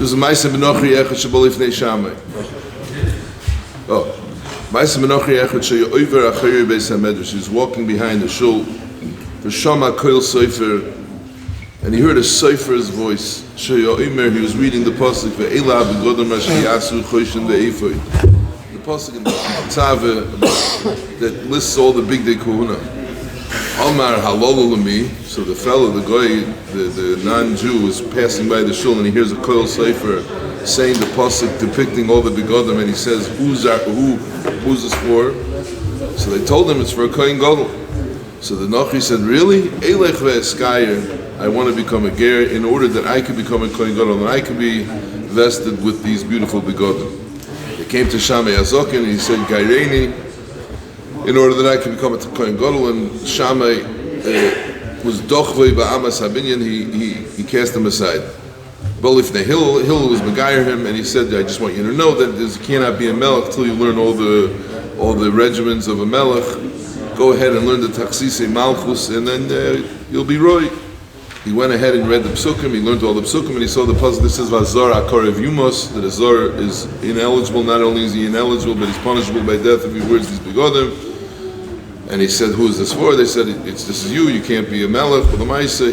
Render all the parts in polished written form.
There's a Maisa Benochri Echad Shebol Ifnei Shamay. Oh, Maisa Benochri Echad Sheyover Achayir Beis HaMedrash. He was walking behind the shul. V'shama hakollel Sofer, and he heard a Sofer's voice. Sheyomer, he was reading the pasuk Ve'ela B'godam Hashiyasu Choshen Ve'efoid. The pasuk in the Tzaveh that lists all the big day kahuna. Amar halol l'mi. So the fellow, the guy, the non-Jew was passing by the shul and he hears a hakollel Sofer saying the pasuk depicting all the begodim, and he says, who's this for? So they told him it's for a kohen gadol. So the Nochi said, really? Eilech ve'eskayer, I want to become a ger in order that I could become a kohen gadol and I could be vested with these beautiful begodim. They came to Shammai Azokin and he said, Gaireini, in order that I could become a kohen gadol, and Shammai was dochvei ba'amas habinyan, he cast him aside. Bolifnei Hillel was begayer him, and he said, I just want you to know that there cannot be a melech till you learn all the regimens of a melech. Go ahead and learn the Taksisei Malchus, and then you'll be roy. He went ahead and read the psukim, he learned all the psukim, and he saw the puzzle that says Vazar Akarev Yumos, that a Zar is ineligible. Not only is he ineligible, but he's punishable by death if he wears these begodim. And he said, who is this for? They said, this is you can't be a melech. But the Maisa,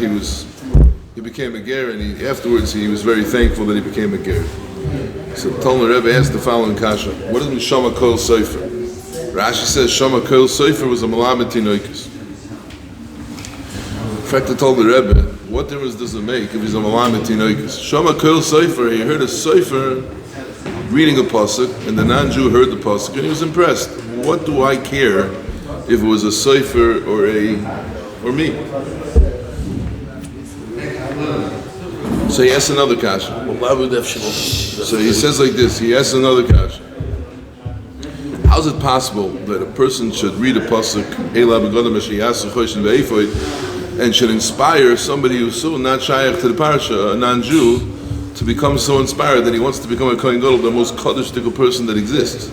he became a ger, and afterwards he was very thankful that he became a ger. So the Talmud Rebbe asked the following kasha: what does Shama hakollel Sofer? Rashi says Shama hakollel Sofer was a malamed tinoikos. In fact, I told the Rebbe, what difference does it make if he's a malamed tinoikos? Shama hakollel Sofer, he heard a Sofer reading a pasuk, and the non-Jew heard the pasuk, and he was impressed. What do I care if it was a Sofer or me? So he asks another kasha. So he says like this, he asks another kasha. How is it possible that a person should read a pasuk and should inspire somebody who's so not shaykh to the parasha, a non-Jew, to become so inspired that he wants to become a kohen gadol, the most kaddish person that exists?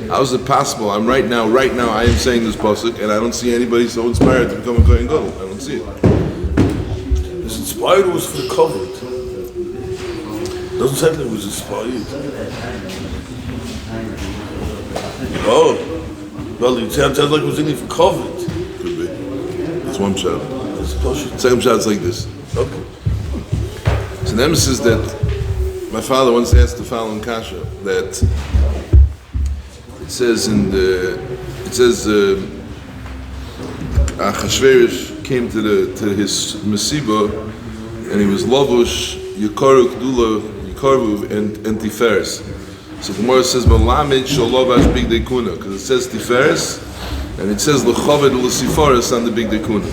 How is it possible? Right now I am saying this pasuk, and I don't see anybody so inspired to become a kohen gadol. I don't see it. This inspired was for the covered. Doesn't sound like it was inspired. Oh, well, it sounds like it was in it for covered. Could be. That's one shot. Second shot is like this. Okay. So the emphasis that my father once asked the following kasha, that it says Achashverosh came to his mesiba, and he was lavush Yikaru Kdula Yikarvu and Tiferes. So the Gemara says Malamed Shalovash Big Dekuna, because it says Tiferes and it says Lechaved L'Sifaris on the Big Dekuna.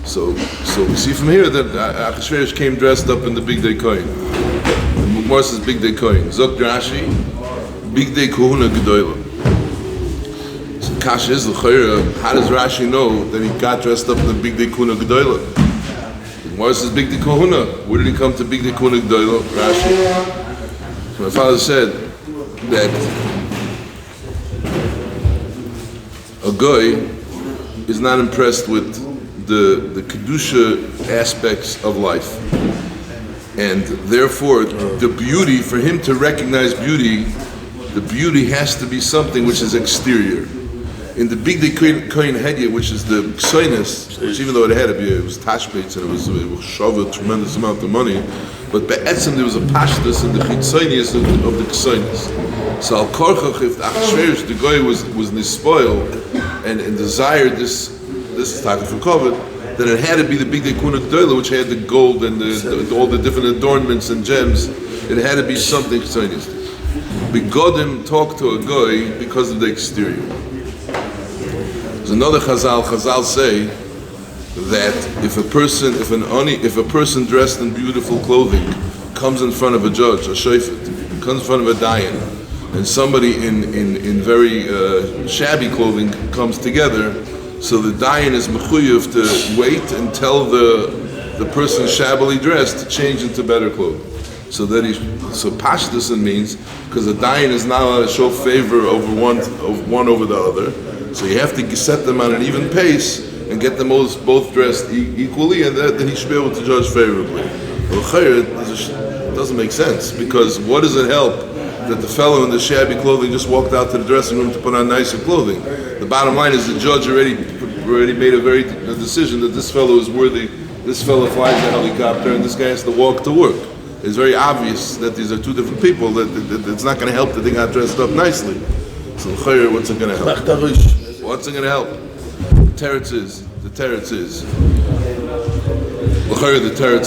So we see from here that Achashverosh came dressed up in the Big Day Kohen. The Gemara says Big Day Kohen. Zok Rashi, Big Day Kohuna Gedoyla. So Kasha is l'chayra. How does Rashi know that he got dressed up in the Big Day Kohuna Gedoyla? The Gemara says Big Day Kohuna. Where did he come to Big Day Kohuna Gedoyla? Rashi. So my father said that a guy is not impressed with the kedusha aspects of life, and therefore the beauty, for him to recognize beauty, the beauty has to be something which is exterior. In the Big Day Kohen Hedya, which is the ksoinus, which even though it was tashbetz and it was shove a tremendous amount of money, but be'etzim there was a pashtus in the chitzonius of the ksoinus. So al korchach, if the Achashverosh, the guy was nispoil and desired this is talking for COVID, then it had to be the Big Day Kohuna Gdoila, which had the gold and all the different adornments and gems. It had to be something chitzonius. Begodim talk to a guy because of the exterior. There's another Chazal say that if a person dressed in beautiful clothing comes in front of a judge, a shofet, comes in front of a dayan, and somebody in very shabby clothing comes together, so the dayan is mechuyev to wait and tell the person shabbily dressed to change into better clothing. So pashtusin means, because the dayan is not allowed to show favor over one over the other, so you have to set them on an even pace and get them both dressed equally, and then he should be able to judge favorably. It doesn't make sense, because what does it help that the fellow in the shabby clothing just walked out to the dressing room to put on nicer clothing? The bottom line is the judge already made a decision that this fellow is worthy. This fellow flies a helicopter and this guy has to walk to work. It's very obvious that these are two different people, that it's not going to help that they got dressed up nicely. So what's it going to help? What's it going to help? The teretz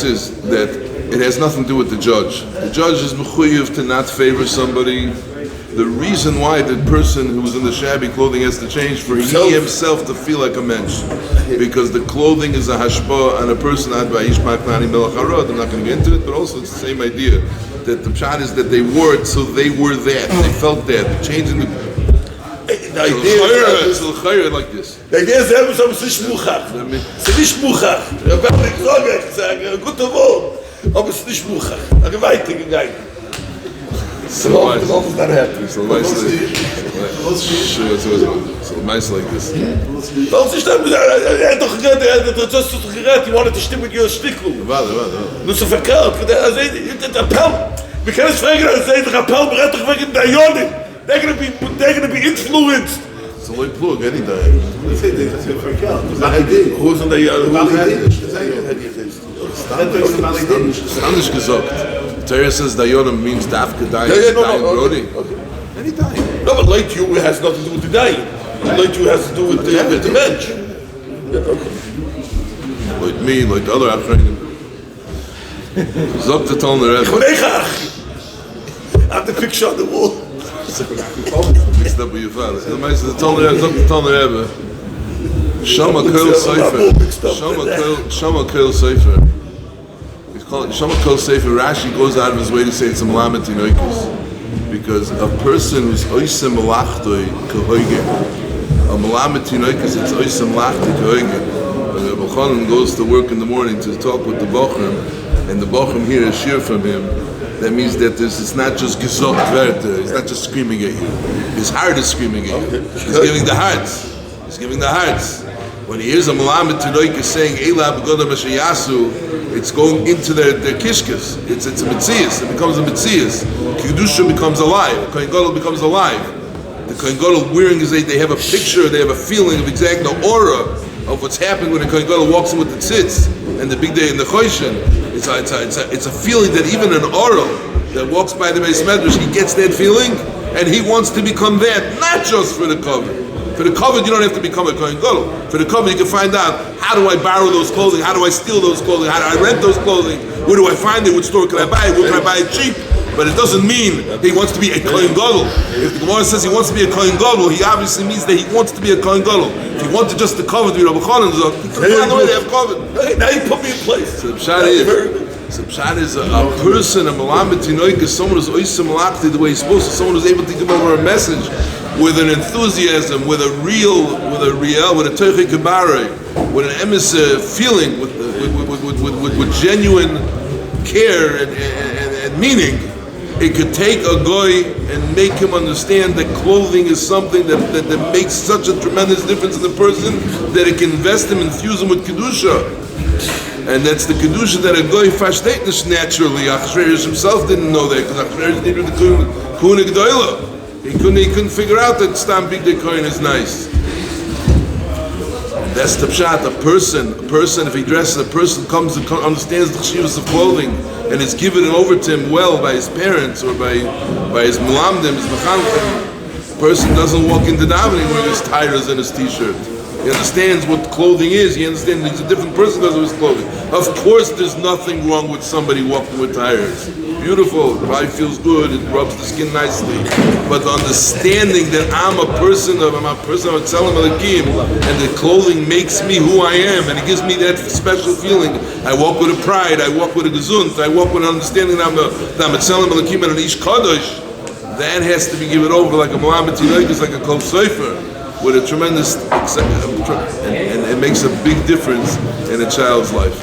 is that it has nothing to do with the judge. The judge is mechuyev to not favor somebody. The reason why the person who's in the shabby clothing has to change for he himself to feel like a mensch, because the clothing is a hashpah on a person. I'm not going to get into it, but also it's the same idea that the pshat is that they wore it, so they were that, they felt that. Changing the idea is like this. The idea is that it's nicht muchach. It's nicht muchach. Ich sage, gut Wort, aber es ist nicht muchach. Aber weiter gegangen. So nice like this. Warum sich dann, doch gerät, you wanted to stick with your stickle. Nur so verkauft. Der Appell, wir können es fragen, der Appell berät doch wegen der Jonin. They're gonna be influenced. So like plug any day. Who's on the Stanish gesagt. Torah says Dayonim means Dafka dying. Brody. Any dying. No, but late you has nothing to do with the dying. Late you has to do with the bench. Like me, like the other Achrenim. Zok to tell the Rebbe. I have the picture on the wall. Mixed up with your father. The Meister told the Rebbe. Shama Kol Sefer. Shama Kol Sefer. Shama Kol Sefer. Rashi goes out of his way to say it's a Melamed Tinoikos, because a person who's Oisem Malachtoi Kehoige, a Melamed Tinoikos, it's Oisem Malachtoi Kehoige. When the Bochanan goes to work in the morning to talk with the Bochum, and the Bochum hear a shiur from him, that means that it's not just gezogt werte, he's not just screaming at you. His heart is screaming at you. He's giving the hearts. He's giving the hearts. When he hears a Melamed Tinoikos saying Eila B'Godam Ashayasu, it's going into their kishkas. It's a mitzias. It becomes a mitzias. Kedusha becomes alive. Kohen Gadol becomes alive. The Kohen Gadol wearing they have a picture, they have a feeling of exact the aura of what's happening when the Kohen Gadol walks in with the tzitz and the big day in the choshen. It's a feeling that even an aura that walks by the Beis Medrash, he gets that feeling and he wants to become that, not just for the cover. For the covet, you don't have to become a Kohen Gadol. For the covet, you can find out, how do I borrow those clothing? How do I steal those clothing? How do I rent those clothing? Where do I find it? Which store can I buy it? Where can I buy it cheap? But it doesn't mean he wants to be a Kohen Gadol. If the Gemara says he wants to be a Kohen Gadol, he obviously means that he wants to be a Kohen Gadol. If he wanted just the covet to be Rabbi Chanan, he could find a way to have covet. Now you put me in place. So the pshat is a person, a Melamed Tinoikos, someone who's Oisem Malachti the way he's supposed to, someone who's able to give over a message with an enthusiasm, with a toiche kabare, with an emes feeling, with genuine care and meaning. It could take a goy and make him understand that clothing is something that makes such a tremendous difference in the person that it can invest him, infuse him with kedusha. And that's the kedusha that a goy fashtetish naturally. Achsherish himself didn't know that, because Achsherish needed the kuna g'doyla. He couldn't figure out that Stam Big Day Kohen is nice. That's the pshat. A person, if he dresses, a person comes and understands the chshivas of clothing and is given over to him well by his parents or by his mulamdim, his mechanchim. A person doesn't walk into davening wearing his tires and his t-shirt. He understands what clothing is. He understands he's a different person because of his clothing. Of course, there's nothing wrong with somebody walking with tires. Beautiful, it probably feels good, it rubs the skin nicely. But the understanding that I'm a person of Tzelem Elokim, and the clothing makes me who I am, and it gives me that special feeling. I walk with a pride, I walk with a gezunt, I walk with an understanding that I'm a Tzelem Elokim and an Ish Kadosh. That has to be given over like a Melamed Tinoikos, like a Kol Sefer, with a tremendous, and it makes a big difference in a child's life.